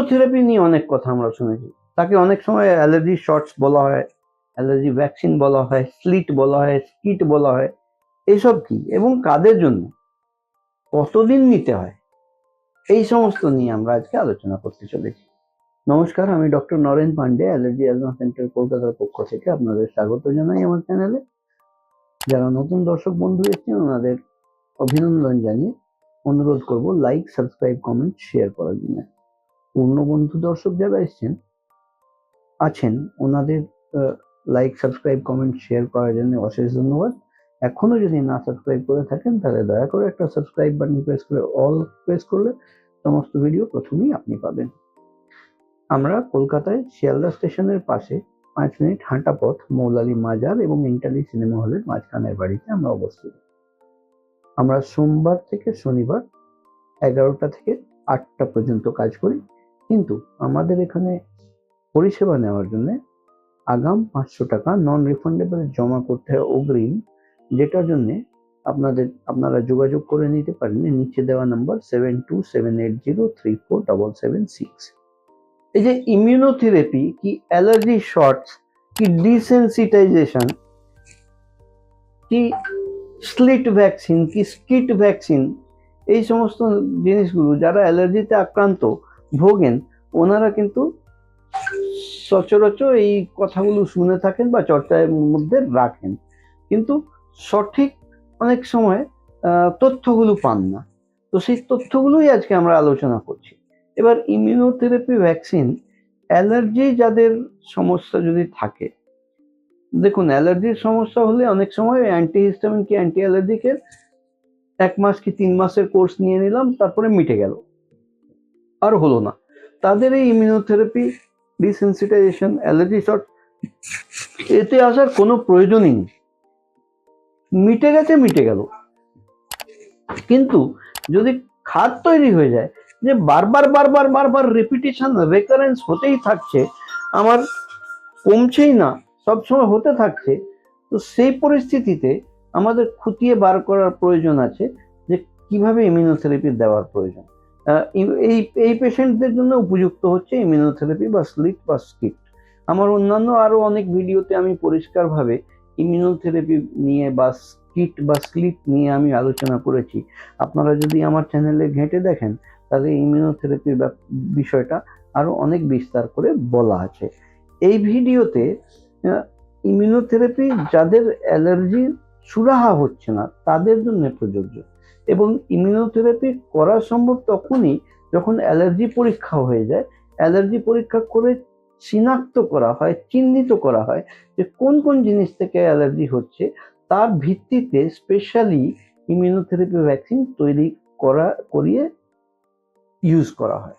Immunotherapy নিয়ে অনেক কথা আমরা শুনেছি। তাকে অনেক সময় অ্যালার্জি শটস বলা হয়, অ্যালার্জি ভ্যাকসিন বলা হয়, স্লিট বলা হয়, স্কিট বলা হয়। এসব কি এবং কাদের জন্য, কতদিন নিতে হয়, এই সমস্ত নিয়ে আমরা আজকে আলোচনা করতে চলেছি। নমস্কার, আমি doctor Naren Pandey, allergy asthma centre কলকাতার পক্ষ থেকে আপনাদের স্বাগত জানাই আমার চ্যানেলে। যারা নতুন দর্শক বন্ধু এসেছেন ওনাদের অভিনন্দন জানিয়ে অনুরোধ করব লাইক, সাবস্ক্রাইব, কমেন্ট, শেয়ার করার জন্য। পূর্ণ বন্ধু দর্শক যারা আছেন ওনাদের লাইক, সাবস্ক্রাইব, কমেন্ট, শেয়ার করার জন্য অশেষ ধন্যবাদ। এখনো যদি না সাবস্ক্রাইব করে থাকেন তাহলে দয়া করে একটা সাবস্ক্রাইব বাটন প্রেস করে অল প্রেস করলে সমস্ত ভিডিও প্রথমেই আপনি পাবেন। আমরা কলকাতায় শিয়ালদা স্টেশনের পাশে 5 মিনিট হাঁটা পথ মৌলালী মাজার এবং ইন্টালি সিনেমা হলের মাঝখানের বাড়িতে আমরা অবস্থিত। আমরা সোমবার থেকে শনিবার 11টা থেকে 8টা পর্যন্ত কাজ করি, কিন্তু আমাদের এখানে পরিষেবা নেওয়ার জন্য আগাম 500 টাকা নন রিফান্ডেবল জমা করতে হয় অগ্রিম, যেটার জন্য আপনারা যোগাযোগ করে নিতে পারেন নিচে দেওয়া নাম্বার 7278034776। এই যে ইমিউনোথেরাপি কি, অ্যালার্জি শটস কি, ডিসেনসিটাইজেশন কি, স্লিট ভ্যাকসিন কি, স্কিট ভ্যাকসিন, এই সমস্ত জিনিসগুলো যারা অ্যালার্জিতে আক্রান্ত ভোগেন ওনারা কিন্তু সচরাচর এই কথাগুলো শুনে থাকেন বা চর্চার মধ্যে রাখেন, কিন্তু সঠিক অনেক সময় তথ্যগুলো পান না। তো সেই তথ্যগুলোই আজকে আমরা আলোচনা করছি। এবার ইমিউনোথেরাপি ভ্যাকসিন, অ্যালার্জি যাদের সমস্যা যদি থাকে, দেখুন অ্যালার্জির সমস্যা হলে অনেক সময় অ্যান্টিহিস্টামিন কি অ্যান্টি অ্যালার্জিকের 1 মাস কি 3 মাসের কোর্স নিয়ে নিলাম, তারপরে মিটে গেল, আর হলো না। তাদের এই ইমিউনোথেরাপি, ডিসেনসিটাইজেশন, অ্যালার্জি শট এতে আসার কোনো প্রয়োজনই নেই, মিটে গেছে, মিটে গেল। কিন্তু যদি খাত তৈরি হয়ে যায় যে বারবার রিপিটেশন, রেকারেন্স হতেই থাকছে, আমার কমছেই না, সবসময় হতে থাকছে, তো সেই পরিস্থিতিতে আমাদের খুঁটিয়ে বার করার প্রয়োজন আছে যে কিভাবে ইমিউনোথেরাপি দেওয়ার প্রয়োজন। এই পেশেন্টদের জন্য উপযুক্ত হচ্ছে ইমিউনোথেরাপি বা স্লিট বা স্কিট। আমার অন্যান্য আরো অনেক ভিডিওতে আমি পরিষ্কারভাবে ইমিউনোথেরাপি নিয়ে বা স্কিট বা স্লিট নিয়ে আমি আলোচনা করেছি। আপনারা যদি আমার চ্যানেলে ঘেঁটে দেখেন তাহলে ইমিউনোথেরাপির বিষয়টা আরো অনেক বিস্তার করে বলা আছে। এই ভিডিওতে ইমিউনোথেরাপি যাদের অ্যালার্জি সুরাহা হচ্ছে না তাদের জন্য প্রযোজ্য, এবং ইমিউনোথেরাপি করা সম্ভব তখনই যখন অ্যালার্জি পরীক্ষা হয়ে যায়। অ্যালার্জি পরীক্ষা করে চিহ্নিত করা হয়, চিহ্নিত করা হয় যে কোন কোন জিনিস থেকে অ্যালার্জি হচ্ছে, তার ভিত্তিতে স্পেশালি ইমিউনোথেরাপি ভ্যাকসিন তৈরি করিয়ে ইউজ করা হয়।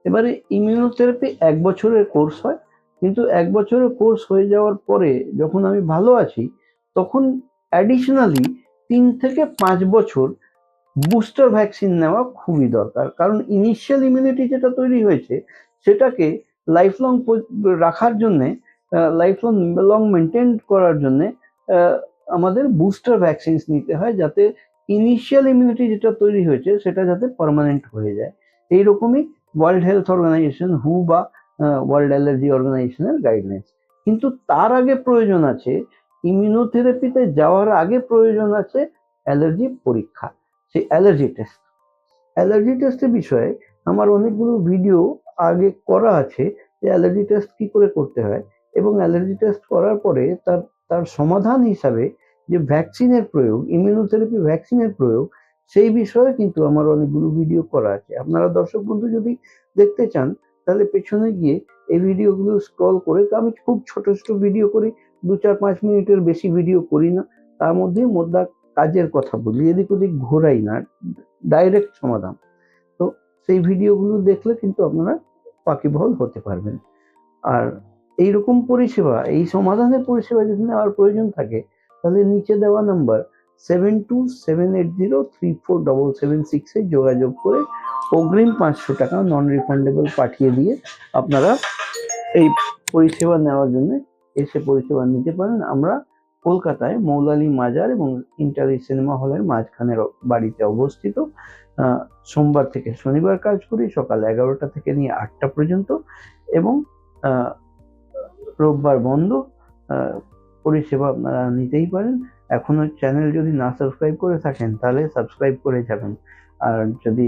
এবারে ইমিউনোথেরাপি 1 বছরের কোর্স হয়, কিন্তু 1 বছরের কোর্স হয়ে যাওয়ার পরে যখন আমি ভালো আছি তখন অ্যাডিশনালি 3 থেকে 5 বছর বুস্টার ভ্যাকসিন নেওয়া খুবই দরকার, কারণ ইনিশিয়াল ইমিউনিটি যেটা তৈরি হয়েছে সেটাকে লাইফ লং রাখার জন্যে, লাইফ লং মেনটেন করার জন্যে আমাদের বুস্টার ভ্যাকসিন নিতে হয়, যাতে ইনিশিয়াল ইমিউনিটি যেটা তৈরি হয়েছে সেটা যাতে পার্মানেন্ট হয়ে যায়। এইরকমই ওয়ার্ল্ড হেলথ অর্গানাইজেশন, হু বা ওয়ার্ল্ড অ্যালার্জি অর্গানাইজেশনের গাইডলাইন্স। কিন্তু তার আগে প্রয়োজন আছে, ইমিউনোথেরাপিতে যাওয়ার আগে প্রয়োজন আছে অ্যালার্জি পরীক্ষা, সেই অ্যালার্জি টেস্ট। অ্যালার্জি টেস্টের বিষয়ে আমার অনেকগুলো ভিডিও আগে করা আছে যে অ্যালার্জি টেস্ট কি করে করতে হয়, এবং অ্যালার্জি টেস্ট করার পরে তার সমাধান হিসাবে যে ভ্যাকসিনের প্রয়োগ, ইমিউনোথেরাপি ভ্যাকসিনের প্রয়োগ, সেই বিষয়ে কিন্তু আমার অনেকগুলো ভিডিও করা আছে। আপনারা দর্শক বন্ধু যদি দেখতে চান তাহলে পেছনে গিয়ে এই ভিডিওগুলো স্ক্রল করে, আমি খুব ছোট ছোট ভিডিও করি, 2-4-5 মিনিটের বেশি ভিডিও করি না, তার মধ্যে কাজের কথা বলি, এদিক ওদিক ঘোরাই না, ডাইরেক্ট সমাধান। তো সেই ভিডিওগুলো দেখলে কিন্তু আপনারা ওয়াকিবহাল হতে পারবেন। আর এইরকম পরিষেবা, এই সমাধানের পরিষেবা যদি নেওয়ার প্রয়োজন থাকে তাহলে নিচে দেওয়া নাম্বার 7278034776 যোগাযোগ করে অগ্রিম 500 টাকা নন রিফান্ডেবল পাঠিয়ে দিয়ে আপনারা এই পরিষেবা নেওয়ার জন্য এসে পরিষেবা নিতে পারেন। আমরা কলকাতায় মৌলালী মাজার এবং ইন্টারি সিনেমা হলের মাঝখানের বাড়িতে অবস্থিত। সোমবার থেকে শনিবার কাজ করি, সকাল 11টা থেকে নিয়ে 8টা পর্যন্ত, এবং রোববার বন্ধ। পরিষেবা আপনারা নিতেই পারেন। এখনো চ্যানেল যদি না সাবস্ক্রাইব করে থাকেন তাহলে সাবস্ক্রাইব করে যাবেন, আর যদি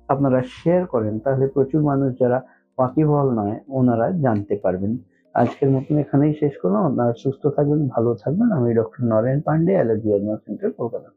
আপনারা শেয়ার করেন তাহলে প্রচুর মানুষ যারা ওয়াকিবহাল নয় ওনারা জানতে পারবেন। আজকের মতন এখানেই শেষ করলাম। আপনারা সুস্থ থাকবেন, ভালো থাকবেন। আমি doctor Naren Pandey, allergy centre, Kolkata.